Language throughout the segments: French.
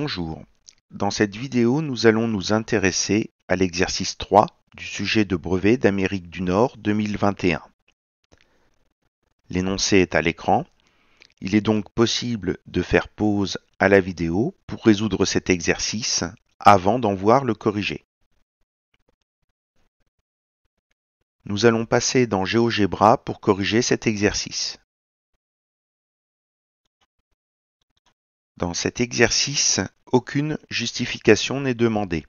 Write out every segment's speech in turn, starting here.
Bonjour. Dans cette vidéo, nous allons nous intéresser à l'exercice 3 du sujet de brevet d'Amérique du Nord 2021. L'énoncé est à l'écran. Il est donc possible de faire pause à la vidéo pour résoudre cet exercice avant d'en voir le corrigé. Nous allons passer dans GeoGebra pour corriger cet exercice. Dans cet exercice, aucune justification n'est demandée.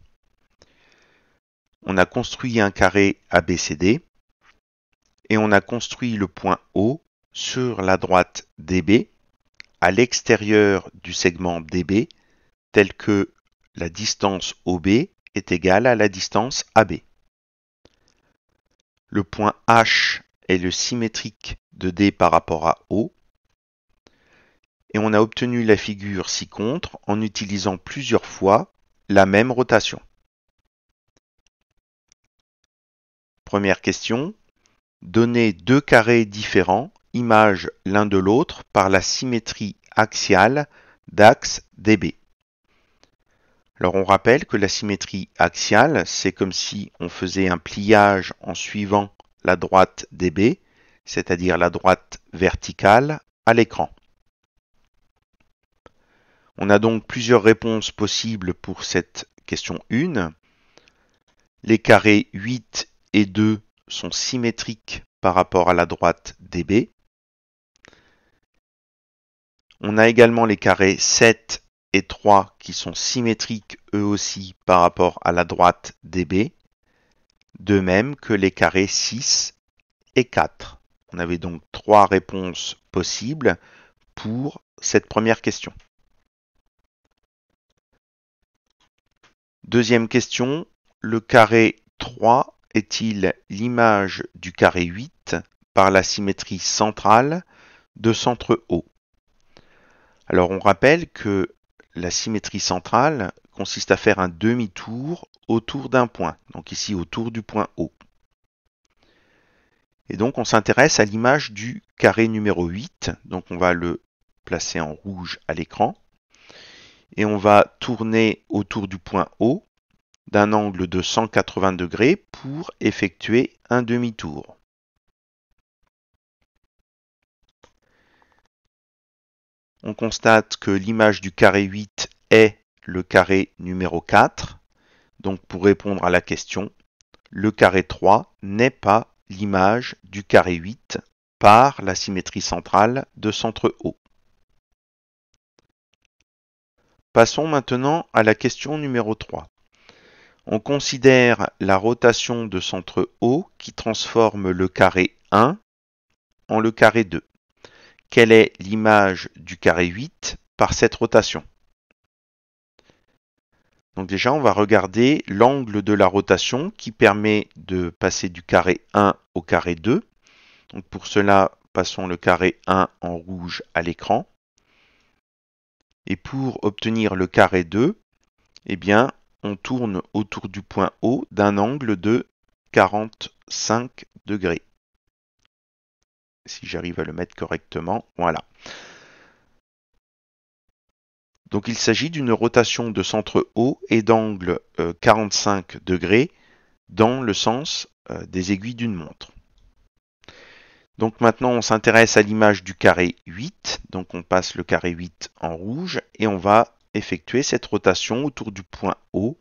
On a construit un carré ABCD et on a construit le point O sur la droite DB à l'extérieur du segment DB tel que la distance OB est égale à la distance AB. Le point H est le symétrique de D par rapport à O et on a obtenu la figure ci-contre en utilisant plusieurs fois la même rotation. Première question. Donnez deux carrés différents, image l'un de l'autre par la symétrie axiale d'axe DB. Alors on rappelle que la symétrie axiale, c'est comme si on faisait un pliage en suivant la droite DB, c'est-à-dire la droite verticale à l'écran. On a donc plusieurs réponses possibles pour cette question 1. Les carrés 8 et 2 sont symétriques par rapport à la droite DB. On a également les carrés 7 et 3 qui sont symétriques eux aussi par rapport à la droite DB, de même que les carrés 6 et 4. On avait donc trois réponses possibles pour cette première question. Deuxième question, le carré 3 est-il l'image du carré 8 par la symétrie centrale de centre O? Alors on rappelle que la symétrie centrale consiste à faire un demi-tour autour d'un point, donc ici autour du point O. Et donc on s'intéresse à l'image du carré numéro 8, donc on va le placer en rouge à l'écran, et on va tourner autour du point O d'un angle de 180 degrés pour effectuer un demi-tour. On constate que l'image du carré 8 est le carré numéro 4. Donc pour répondre à la question, le carré 3 n'est pas l'image du carré 8 par la symétrie centrale de centre O. Passons maintenant à la question numéro 3. On considère la rotation de centre O qui transforme le carré 1 en le carré 2. Quelle est l'image du carré 8 par cette rotation? Donc déjà, on va regarder l'angle de la rotation qui permet de passer du carré 1 au carré 2. Donc pour cela, passons le carré 1 en rouge à l'écran. Et pour obtenir le carré 2, eh bien, on tourne autour du point O d'un angle de 45 degrés. Si j'arrive à le mettre correctement, voilà. Donc il s'agit d'une rotation de centre O et d'angle 45 degrés dans le sens des aiguilles d'une montre. Donc maintenant on s'intéresse à l'image du carré 8, donc on passe le carré 8 en rouge et on va effectuer cette rotation autour du point O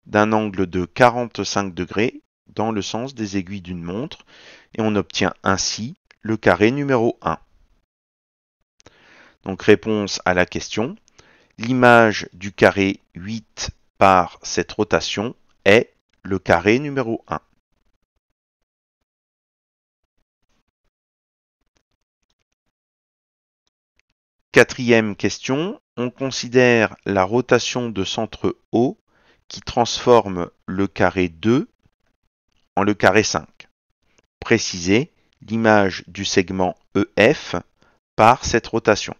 d'un angle de 45 degrés dans le sens des aiguilles d'une montre et on obtient ainsi le carré numéro 1. Donc réponse à la question, l'image du carré 8 par cette rotation est le carré numéro 1. Quatrième question, on considère la rotation de centre O qui transforme le carré 2 en le carré 5. Précisez l'image du segment EF par cette rotation.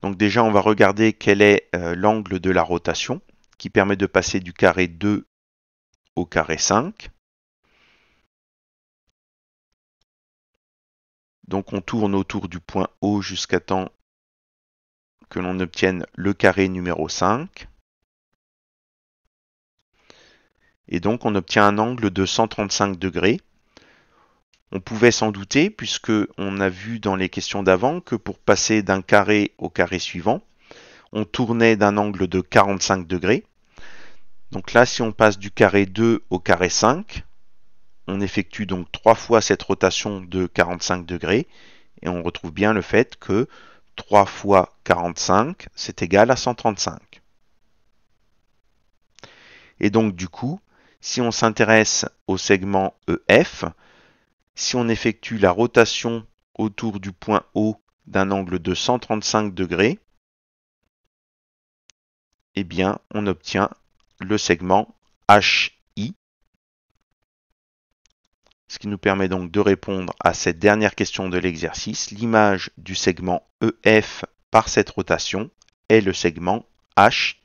Donc déjà, on va regarder quel est l'angle de la rotation qui permet de passer du carré 2 au carré 5. Donc on tourne autour du point O jusqu'à temps que l'on obtienne le carré numéro 5. Et donc on obtient un angle de 135 degrés. On pouvait s'en douter puisque on a vu dans les questions d'avant que pour passer d'un carré au carré suivant, on tournait d'un angle de 45 degrés. Donc là, si on passe du carré 2 au carré 5, on effectue donc 3 fois cette rotation de 45 degrés et on retrouve bien le fait que 3 fois 45, c'est égal à 135. Et donc du coup, si on s'intéresse au segment EF, si on effectue la rotation autour du point O d'un angle de 135 degrés, eh bien, on obtient le segment HI, ce qui nous permet donc de répondre à cette dernière question de l'exercice. L'image du segment EF par cette rotation est le segment HI.